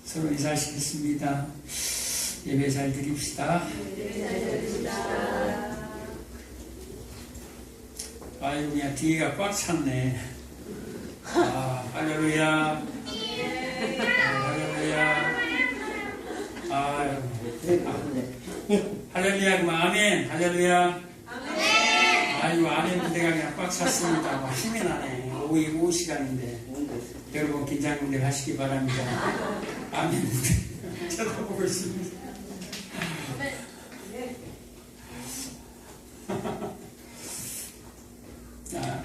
서로 인사하시겠습니다. 예배 잘 드립시다. 아이고, 그냥 뒤가 꽉 찼네. 할렐루야. 할렐루야. 할렐루야, 그만 아멘. 할렐루야. 아이고, 아멘 무대가 그냥 꽉 찼습니다. 힘이 나네. 오후 시간인데. 여러분 긴장들 하시기 바랍니다. 아멘 무대 쳐다보고 있습니다.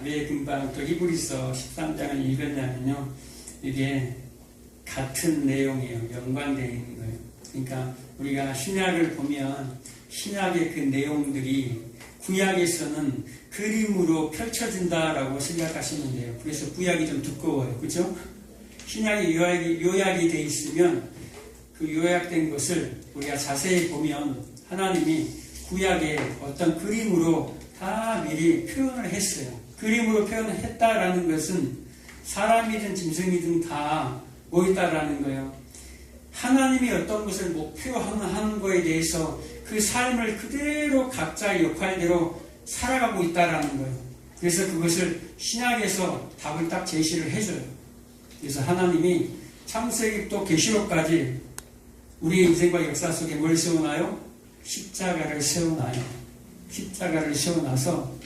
왜 금방 또 히브리서 13장을 읽었냐면요, 이게 같은 내용이에요. 연관되어 있는 거예요. 그러니까 우리가 신약을 보면 신약의 그 내용들이 구약에서는 그림으로 펼쳐진다라고 생각하시면 돼요. 그래서 구약이 좀 두꺼워요. 그렇죠? 신약이 요약이 되어 있으면 그 요약된 것을 우리가 자세히 보면 하나님이 구약에 어떤 그림으로 다 미리 표현을 했어요. 그림으로 표현을 했다라는 것은 사람이든 짐승이든 다 뭐 있다라는 거예요. 하나님이 어떤 것을 목표하는 거에 대해서 그 삶을 그대로 각자의 역할대로 살아가고 있다라는 거예요. 그래서 그것을 신약에서 답을 딱 제시를 해줘요. 그래서 하나님이 창세기부터 계시록까지 우리의 인생과 역사 속에 뭘 세워놔요? 십자가를 세워놔요. 십자가를 세워놔서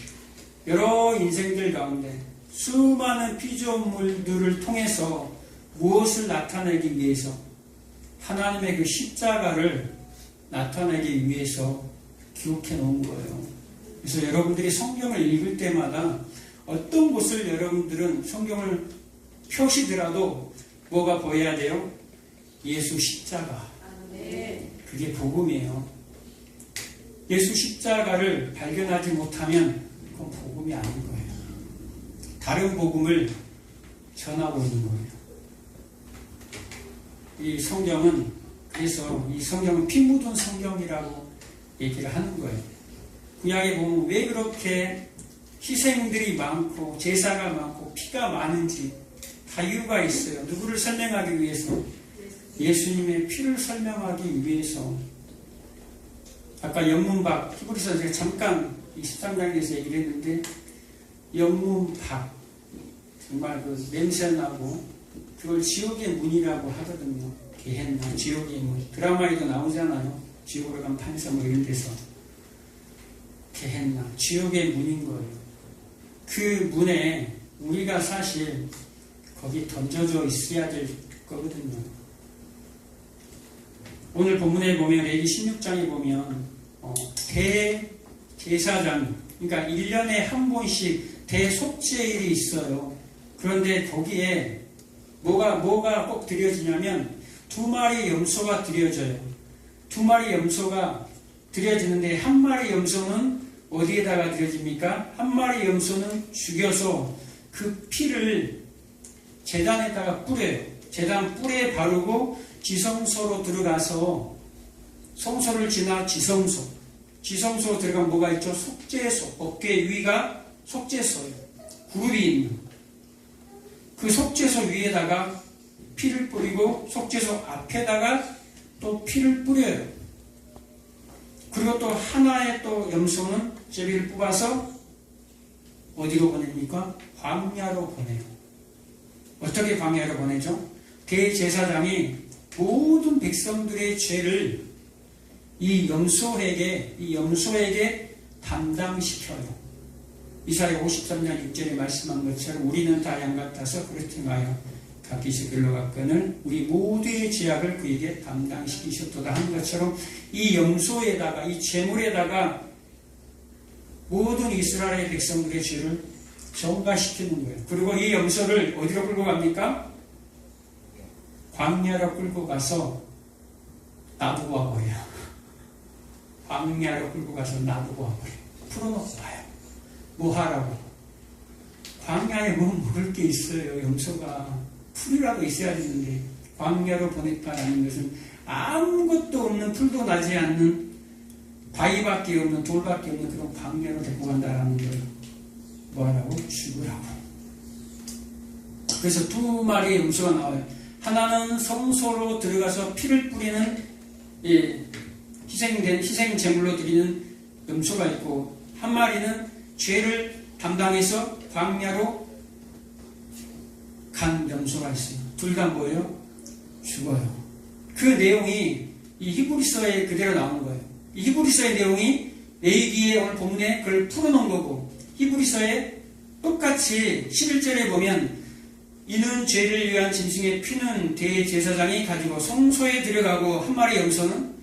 여러 인생들 가운데 수많은 피조물들을 통해서 무엇을 나타내기 위해서, 하나님의 그 십자가를 나타내기 위해서 기록해 놓은 거예요. 그래서 여러분들이 성경을 읽을 때마다 어떤 곳을 여러분들은 성경을 펴시더라도 뭐가 보여야 돼요? 예수 십자가. 그게 복음이에요. 예수 십자가를 발견하지 못하면 그건 복음이 아닌 거예요. 다른 복음을 전하고 있는 거예요. 이 성경은, 그래서 이 성경은 피 묻은 성경이라고 얘기를 하는 거예요. 구약에 보면 왜 그렇게 희생들이 많고 제사가 많고 피가 많은지 다 이유가 있어요. 누구를 설명하기 위해서? 예수님의 피를 설명하기 위해서. 아까 영문박, 히브리서 제가 잠깐 13장에서 얘기를 했는데, 영문박, 정말 그 냄새나고, 그걸 지옥의 문이라고 하거든요. 게헨나, 지옥의 문. 드라마에도 나오잖아요. 지옥으로 간 판사 뭐 이런 데서. 게헨나, 지옥의 문인 거예요. 그 문에 우리가 사실 거기 던져져 있어야 될 거거든요. 오늘 본문에 보면, 레위 16장에 보면, 대제사장, 그러니까 1년에 한 번씩 대속죄일이 있어요. 그런데 거기에 뭐가 꼭 드려지냐면 2마리 염소가 드려져요. 2마리 염소가 드려지는데, 1마리 염소는 어디에다가 드려집니까? 1마리 염소는 죽여서 그 피를 제단에다가 뿌려요. 제단 뿔에 바르고 지성소로 들어가서, 성소를 지나 지성소 들어가면 뭐가 있죠? 속죄소. 어깨 위가 속죄소예요. 그룹이 있는. 그 속죄소 위에다가 피를 뿌리고 속죄소 앞에다가 또 피를 뿌려요. 그리고 또 하나의 또 염소는 제비를 뽑아서 어디로 보냅니까? 광야로 보내요. 어떻게 광야로 보내죠? 대제사장이 모든 백성들의 죄를 이 염소에게 담당시켜요. 이사야 53장 6절에 말씀한 것처럼 우리는 다 양 같아서 그렇든가요? 각기서 길로 갔거늘 우리 모두의 죄악을 그에게 담당시키셨도다 한 것처럼, 이 염소에다가, 이 제물에다가 모든 이스라엘 백성들의 죄를 전가시키는 거예요. 그리고 이 염소를 어디로 끌고 갑니까? 광야로 끌고 가서 놔두고 와버려요. 광야로 끌고 가서 놔두고 와버려요. 풀어놓고 와요. 뭐 하라고? 광야에 뭐 먹을 게 있어요. 염소가 풀이라도 있어야 되는데, 광야로 보냈다라는 것은 아무것도 없는, 풀도 나지 않는, 바위밖에 없는, 돌밖에 없는 그런 광야로 데리고 간다라는 거예요. 뭐 하라고? 죽으라고. 그래서 2마리의 염소가 나와요. 하나는 성소로 들어가서 피를 뿌리는 희생 제물로 드리는 염소가 있고, 한 마리는 죄를 담당해서 광야로 간 염소가 있어요. 둘 다 뭐예요? 죽어요. 그 내용이 이 히브리서에 그대로 나오는 거예요. 이 히브리서의 내용이 레위기에 오늘 본문에 그걸 풀어놓은 거고, 히브리서에 똑같이 11절에 보면 이는 죄를 위한 짐승의 피는 대제사장이 가지고 성소에 들어가고, 한 마리 염소는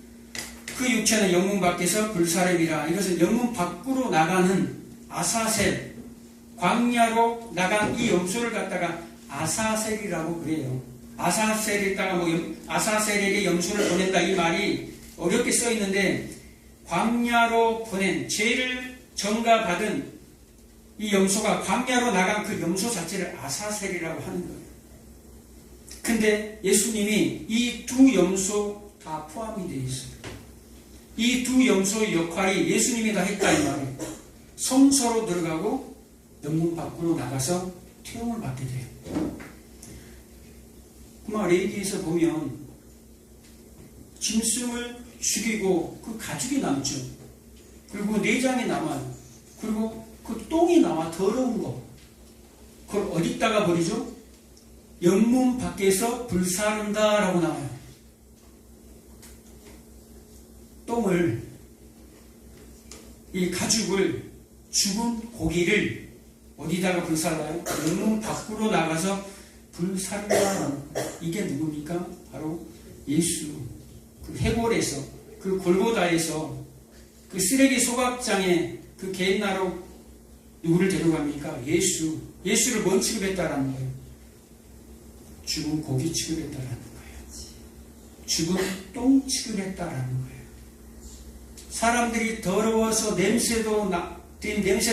그 육체는 영문 밖에서 불사름이라. 이것은 영문 밖으로 나가는 아사셀, 광야로 나간 이 염소를 갖다가 아사셀이라고 그래요. 아사셀에다가 아사셀에게 염소를 보낸다, 이 말이 어렵게 써 있는데, 광야로 보낸, 죄를 전가받은 이 염소가 광야로 나간 그 염소 자체를 아사셀이라고 하는 거예요. 근데 예수님이 이 두 염소 다 포함이 되어 있어요. 이 두 염소의 역할이 예수님이 다 했다, 이 말이에요. 성소로 들어가고 영문 밖으로 나가서 태움을 받게 돼요. 그만 레위기에서 보면 짐승을 죽이고 그 가죽이 남죠. 그리고 내장이 남아요. 그리고 그 똥이 나와, 더러운 거. 그걸 어디다가 버리죠? 영문 밖에서 불사른다라고 나와요. 똥을, 이 가죽을, 죽은 고기를 어디다가 불살라요? 영문 밖으로 나가서 불살라는, 이게 누굽니까? 바로 예수. 그 해골에서, 그 골고다에서, 그 쓰레기 소각장에 그 개인나로 누구를 데려갑니까? 예수. 예수를 뭔 취급했다라는 거예요? 죽은 고기 취급했다라는 거예요. 죽은 똥 취급했다라는 거예요. 사람들이 더러워서 냄새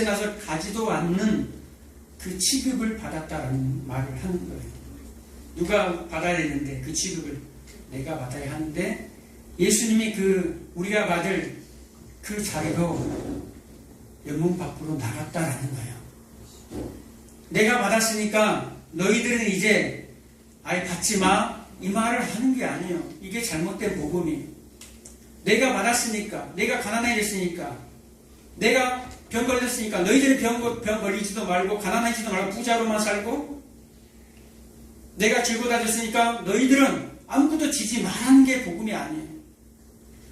나서 가지도 않는 그 취급을 받았다라는 말을 하는 거예요. 누가 받아야 되는데 그 취급을 내가 받아야 하는데, 예수님이 우리가 받을 그 자리로 영문 밖으로 나갔다라는 거예요. 내가 받았으니까 너희들은 이제 아예 받지 마, 이 말을 하는 게 아니에요. 이게 잘못된 복음이에요. 내가 받았으니까, 내가 가난해졌으니까, 내가 병 걸렸으니까 너희들이 병 걸리지도 말고 가난하지도 말고 부자로만 살고, 내가 즐거워졌으니까 너희들은 아무것도 지지 말라는 게 복음이 아니에요.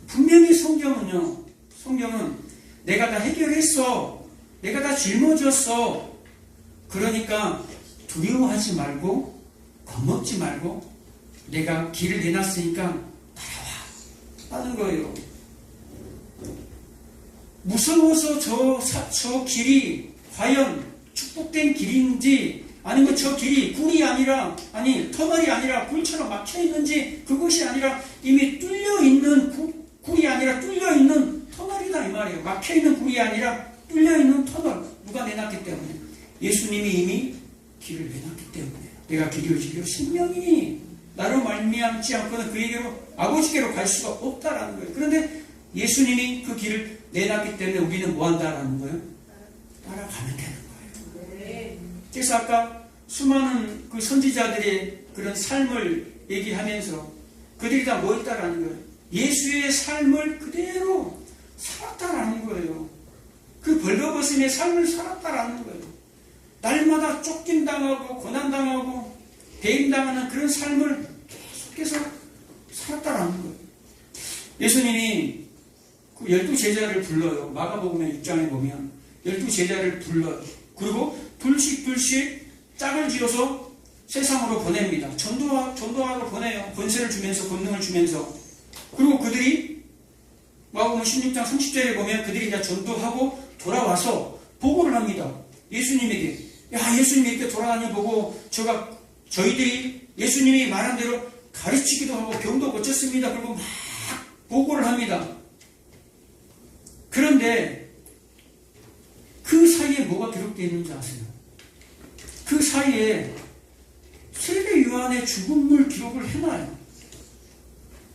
분명히 성경은 내가 다 해결했어, 내가 다 짊어졌어, 그러니까 두려워하지 말고 겁먹지 말고 내가 길을 내놨으니까 따라와 하는 거예요. 무서워서 저 길이 과연 축복된 길인지, 아니면 저 길이 굴이 아니라, 터널이 아니라 굴처럼 막혀있는지, 그것이 아니라 이미 뚫려있는 굴이 아니라 뚫려있는 터널이다, 이 말이에요. 막혀있는 굴이 아니라 뚫려있는 터널. 누가 내놨기 때문에? 예수님이 이미 길을 내놨기 때문에. 내가 길이요 진리요 생명이니 나로 말미암지 않고는 그에게로, 아버지께로 갈 수가 없다라는 거예요. 그런데 예수님이 그 길을 내놨기 때문에 우리는 뭐 한다라는 거예요? 따라가면 되는 거예요. 그래서 아까 수많은 그 선지자들의 그런 삶을 얘기하면서 그들이 다 뭐 했다라는 거예요? 예수의 삶을 그대로 살았다라는 거예요. 그 벌거벗음의 삶을 살았다라는 거예요. 날마다 쫓김당하고 고난당하고 배임당하는 그런 삶을 계속해서 살았다라는 거예요. 예수님이 그 12제자를 불러요. 마가복음 6장에 보면 12제자를 불러요. 그리고 둘씩 짝을 지어서 세상으로 보냅니다. 전도하러 보내요. 권세를 주면서, 권능을 주면서. 그리고 그들이 마가복음 16장 30절에 보면 그들이 이제 전도하고 돌아와서 보고를 합니다. 예수님에게. 야, 예수님이 이렇게 돌아다녀 보고 저희들이 예수님이 말한 대로 가르치기도 하고 병도 고쳤습니다. 그리고 막 보고를 합니다. 그런데 그 사이에 뭐가 기록되어 있는지 아세요? 그 사이에 세례 요한의 죽음을 기록을 해놔요.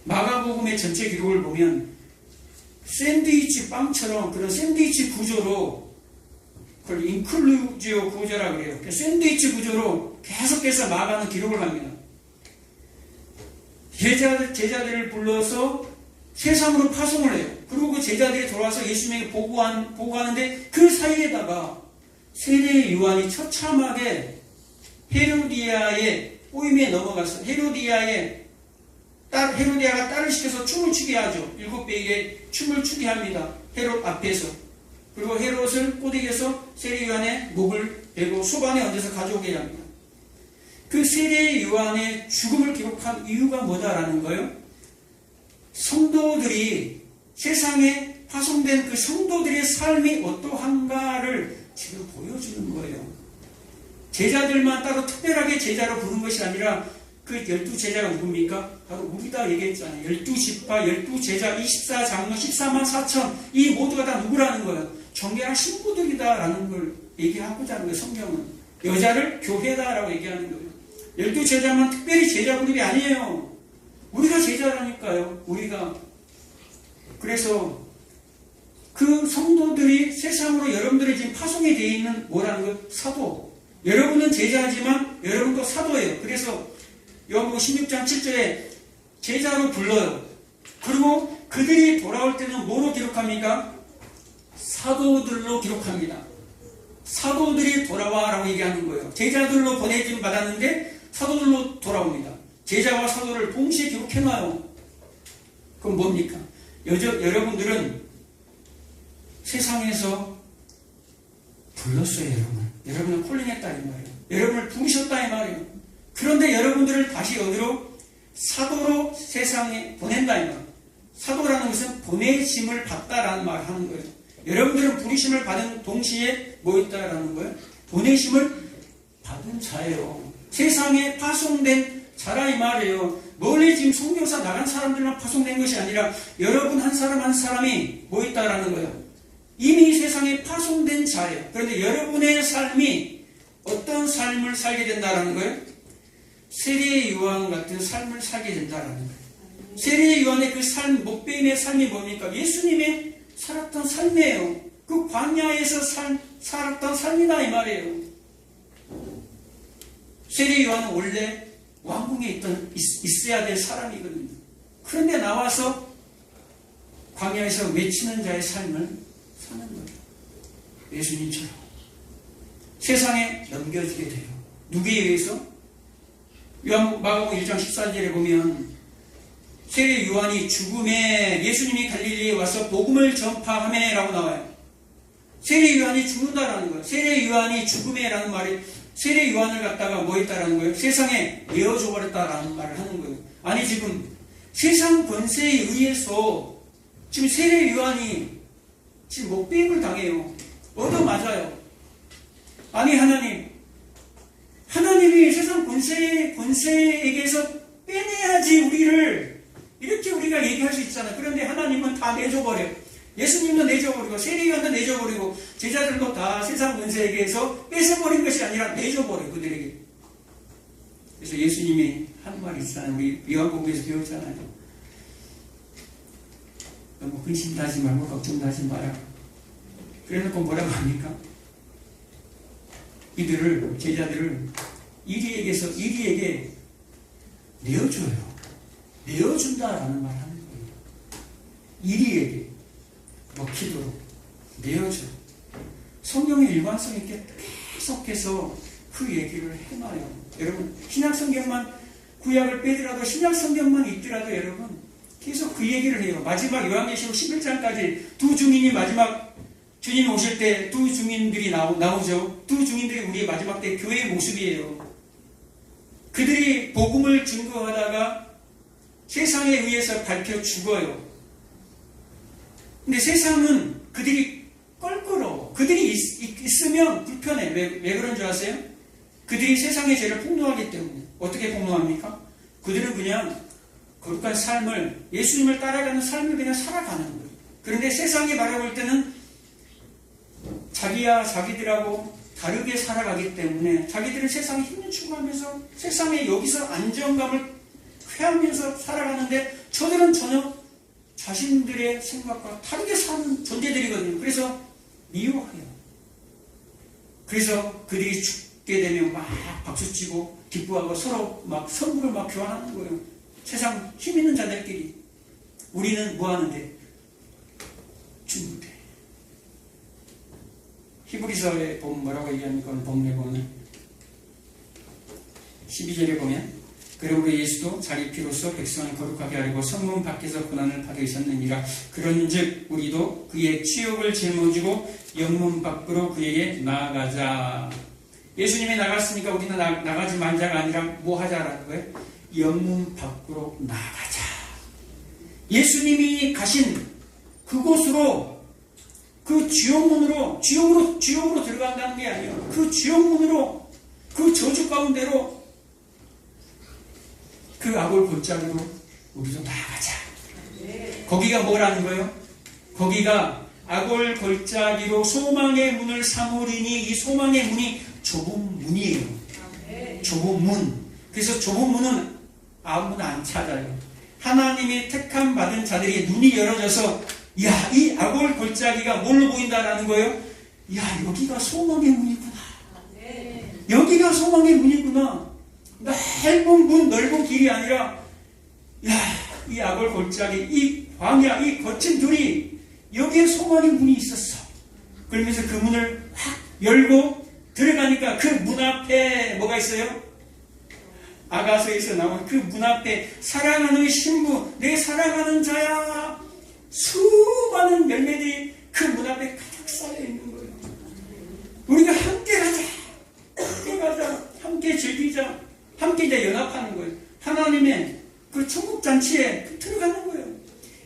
마가복음의 전체 기록을 보면 샌드위치 빵처럼 그런 샌드위치 구조로, 그걸 인클루지오 구조라고 그래요. 샌드위치 구조로 계속해서 마가는 기록을 합니다. 제자들을 불러서 세상으로 파송을 해요. 그리고 그 제자들이 돌아와서 예수님에게 보고하는데 그 사이에다가 세례 요한이 처참하게 헤로디아의 꼬임에 넘어가서 헤로디아가 딸을 시켜서 춤을 추게 하죠. 7배에게 춤을 추게 합니다. 헤롯 앞에서. 그리고 헤롯을 꼬드겨서 세례 요한의 목을 베고 소반에 얹어서 가져오게 합니다. 그 세례 요한의 죽음을 기록한 이유가 뭐다라는 거예요? 성도들이 세상에 파송된 그 성도들의 삶이 어떠한가를 지금 보여주는 거예요. 제자들만 따로 특별하게 제자로 부른 것이 아니라 그 12제자가 누굽니까? 바로 우리다 얘기했잖아요. 12지파, 12제자, 24장로, 14만 4천 이 모두가 다 누구라는 거예요? 정결한 신부들이다라는 걸 얘기하고자 하는 거예요. 성경은 여자를 교회다라고 얘기하는 거예요. 12제자만 특별히 제자 그룹이 아니에요. 우리가 제자라니까요. 우리가. 그래서 그 성도들이 세상으로 여러분들이 지금 파송이 되어 있는 뭐라는 거예요? 사도. 여러분은 제자지만 여러분도 사도예요. 그래서 요한복음 16장 7절에 제자로 불러요. 그리고 그들이 돌아올 때는 뭐로 기록합니까? 사도들로 기록합니다. 사도들이 돌아와라고 얘기하는 거예요. 제자들로 보내짐 받았는데 사도들로 돌아옵니다. 제자와 사도를 동시에 기록해놔요. 그럼 뭡니까? 여러분들은 세상에서 불렀어요, 여러분. 여러분을 콜링했다 이 말이에요. 여러분을 부르셨다 이 말이에요. 그런데 여러분들을 다시 어디로? 사도로 세상에 보낸다 이 말이에요. 사도라는 것은 보내심을 받다라는 말을 하는 거예요. 여러분들은 부르심을 받은 동시에 뭐 있다라는 거예요? 보내심을 받은 자예요. 세상에 파송된 자라 이 말이에요. 멀리 지금 성경사 나간 사람들만 파송된 것이 아니라 여러분 한 사람 한 사람이 뭐 있다라는 거예요. 이미 세상에 파송된 자예요. 그런데 여러분의 삶이 어떤 삶을 살게 된다라는 거예요? 세례 요한 같은 삶을 살게 된다라는 거예요. 세례 요한의 그 삶, 목배임의 삶이 뭡니까? 예수님의 살았던 삶이에요. 그 광야에서 살았던 삶이다 이 말이에요. 세례 요한은 원래 왕궁에 있어야 될 사람이거든요. 그런데 나와서 광야에서 외치는 자의 삶을 사는 거예요. 예수님처럼 세상에 넘겨지게 돼요. 누구에 의해서? 마가복음 1장 14절에 보면 세례 요한이 죽음에 예수님이 갈릴리에 와서 복음을 전파하매라고 나와요. 세례 요한이 죽는다라는 거예요. 세례 요한이 죽음에라는 말이 세례 요한을 갖다가 뭐 했다라는 거예요? 세상에 내어줘 버렸다라는 말을 하는 거예요. 아니 지금 세상 권세에 의해서 지금 세례 요한이 지금 목배임을 당해요. 얻어맞아요. 아니 하나님이 세상 권세에게서 빼내야지 우리를 이렇게 우리가 얘기할 수 있잖아요. 그런데 하나님은 다 내줘버려요. 예수님도 내줘버리고 세례요한도 내줘버리고 제자들도 다 세상 권세에게서 뺏어버린 것이 아니라 내줘버려요. 그들에게. 그래서 예수님이 한 말이 있잖아요. 우리 요한복음에서 배웠잖아요. 너무 근심도 하지 말고 걱정도 하지 마라. 그래놓고 뭐라고 합니까? 제자들을 이리에게 내어줘요. 내어준다라는 말을 하는 거예요. 이리에게 먹히도록 내어줘요. 성경의 일관성 있게 계속해서 그 얘기를 해놔요. 여러분 신약성경만 구약을 빼더라도 신약성경만 있더라도 여러분 계속 그 얘기를 해요. 마지막 요한계시록 11장까지 두 증인이 마지막 주님 오실 때 두 증인들이 나오죠. 두 증인들이 우리의 마지막 때 교회의 모습이에요. 그들이 복음을 증거하다가 세상에 의해서 밝혀 죽어요. 근데 세상은 그들이 껄끄러워. 그들이 있으면 불편해. 왜 그런 줄 아세요? 그들이 세상의 죄를 폭로하기 때문에. 어떻게 폭로합니까? 그들은 그냥 거룩한 삶을, 예수님을 따라가는 삶을 그냥 살아가는 거예요. 그런데 세상이 바라볼 때는 자기들하고 다르게 살아가기 때문에 자기들은 세상에 힘을 추구하면서 세상에 여기서 안정감을 회하면서 살아가는데 저들은 전혀 자신들의 생각과 다르게 사는 존재들이거든요. 그래서 미워해요. 그래서 그들이 죽게 되면 막 박수치고 기뻐하고 서로 막 선물을 막 교환하는 거예요. 세상 힘 있는 자들끼리. 우리는 뭐 하는데? 중부대. 히브리서에 보면 뭐라고 얘기합니까? 본문에 보면 12절에 보면 그러므로 예수도 자기 피로써 백성을 거룩하게 하려고 성문 밖에서 고난을 받으셨느니라. 그런즉 우리도 그의 치욕을 짊어지고 영문 밖으로 그에게 나아가자. 예수님이 나갔으니까 우리는 나가지 말자가 아니라 뭐 하자라는 거예요? 영문 밖으로 나아가자. 예수님이 가신 그곳으로, 그 지옥문으로 들어간다는 게 아니에요. 그 지옥문으로, 그 저주 가운데로, 그 악을 골짜기로 우리도 나아가자. 거기가 뭐라는 거예요? 거기가 악을 골짜기로 소망의 문을 삼으리니, 이 소망의 문이 좁은 문이에요. 좁은 문. 그래서 좁은 문은 아무나 안 찾아요. 하나님이 택함 받은 자들이 눈이 열어져서, 야, 이 악을 골짜기가 뭘로 보인다라는 거예요? 야, 여기가 소망의 문이구나. 여기가 소망의 문이구나. 넓은 문, 넓은 길이 아니라, 야, 이 악을 골짜기, 이 광야, 이 거친 둘이 여기에 소망의 문이 있었어. 그러면서 그 문을 확 열고 들어가니까 그 문 앞에 뭐가 있어요? 아가서에서 나온 그 문 앞에 사랑하는 신부, 내 사랑하는 자야, 수많은 열매들이 그 문 앞에 가득 쌓여 있는 거예요. 우리가 함께 가자, 함께 가자, 함께 즐기자, 함께 이제 연합하는 거예요. 하나님의 그 천국 잔치에 들어가는 거예요.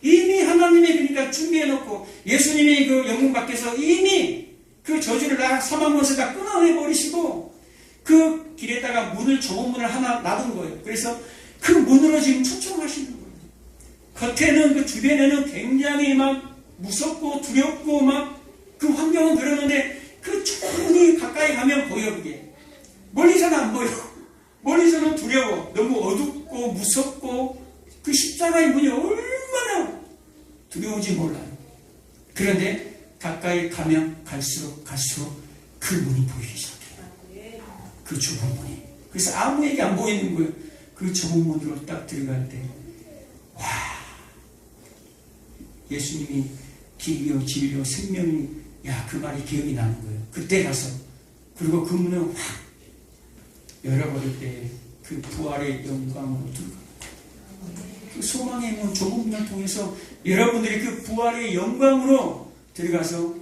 이미 하나님이 그러니까 준비해놓고, 예수님이 그 영문 밖에서 이미 그 저주를 사망문에서 다 끊어내버리시고 그 길에다가 좁은 문을 하나 놔둔 거예요. 그래서 그 문으로 지금 초청하시는 거예요. 겉에는, 그 주변에는 굉장히 막 무섭고 두렵고 막 그 환경은 그러는데, 그 충분히 가까이 가면 보여. 그게 멀리서는 안 보여. 멀리서는 두려워. 너무 어둡고 무섭고 그 십자가의 문이 얼마나 두려운지 몰라요. 그런데 가까이 가면 갈수록 그 문이 보이기 시작해요. 그 좁은 문이. 그래서 아무에게 안 보이는 거예요. 그 좁은 문으로 딱 들어갈 때, 와, 예수님이 길이요 진리요 생명이, 야, 그 말이 기억이 나는 거예요. 그때 가서, 그리고 그 문을 확 열어버릴 때 그 부활의 영광으로 들어갑니다. 그 소망의 문, 좁은 문을 통해서 여러분들이 그 부활의 영광으로 들어가서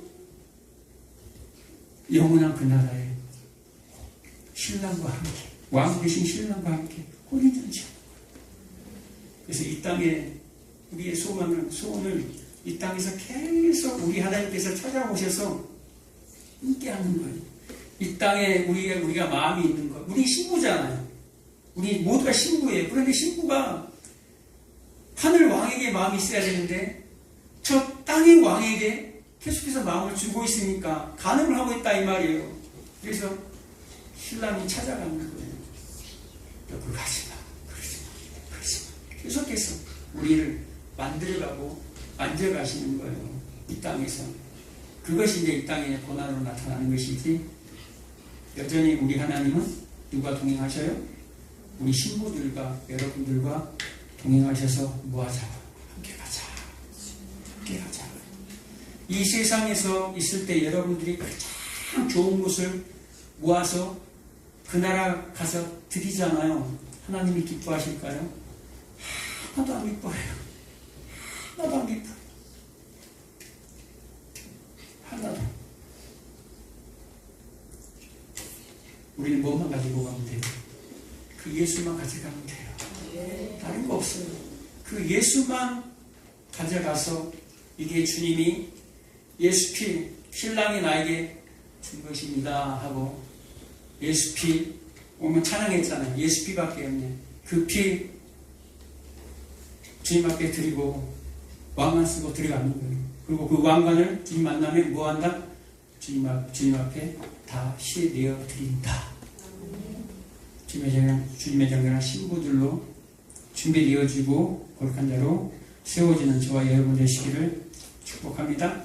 영원한 그 나라에 신랑과 함께, 왕 대신 신랑과 함께 혼인잔치. 그래서 이 땅에 우리의 소원을 이 땅에서 계속 우리 하나님께서 찾아오셔서 함께하는 거예요. 이 땅에 우리가 마음이 있는 것. 우리 신부잖아요. 우리 모두가 신부예요. 그런데 신부가 하늘 왕에게 마음이 있어야 되는데 저 땅의 왕에게 계속해서 마음을 주고 있으니까 간음을 하고 있다 이 말이에요. 그래서 신랑이 찾아가는 거예요. 너 그거 하지 마. 그러지 마. 계속해서 우리를 만들어가고 만져가시는 거예요. 이 땅에서. 그것이 이제 이 땅의 고난으로 나타나는 것이지, 여전히 우리 하나님은 누가 동행하셔요? 우리 신부들과 여러분들과 동행하셔서 뭐하자? 함께 가자. 함께 가자. 이 세상에서 있을 때 여러분들이 가장 좋은 것을 모아서 그 나라 가서 드리잖아요. 하나님이 기뻐하실까요? 하나도 안 기뻐해요. 하나도 안 기뻐해요. 하나도. 우리는 뭐만 가지고 가면 돼요? 그 예수만 가져가면 돼요. 다른 거 없어요. 그 예수만 가져가서, 이게 주님이 예수 피, 신랑이 나에게 준 것입니다 하고, 예수 피 오면 찬양했잖아요. 예수 피밖에 없네. 그 피 주님 앞에 드리고 왕관 쓰고 들어가는 거예요. 그리고 그 왕관을 주님 만나면 뭐 한다? 주님 앞에 다 시내어 드린다. 주님의 정결한 신부들로 준비되어지고 거룩한 자로 세워지는 저와 여러분 되시기를 축복합니다.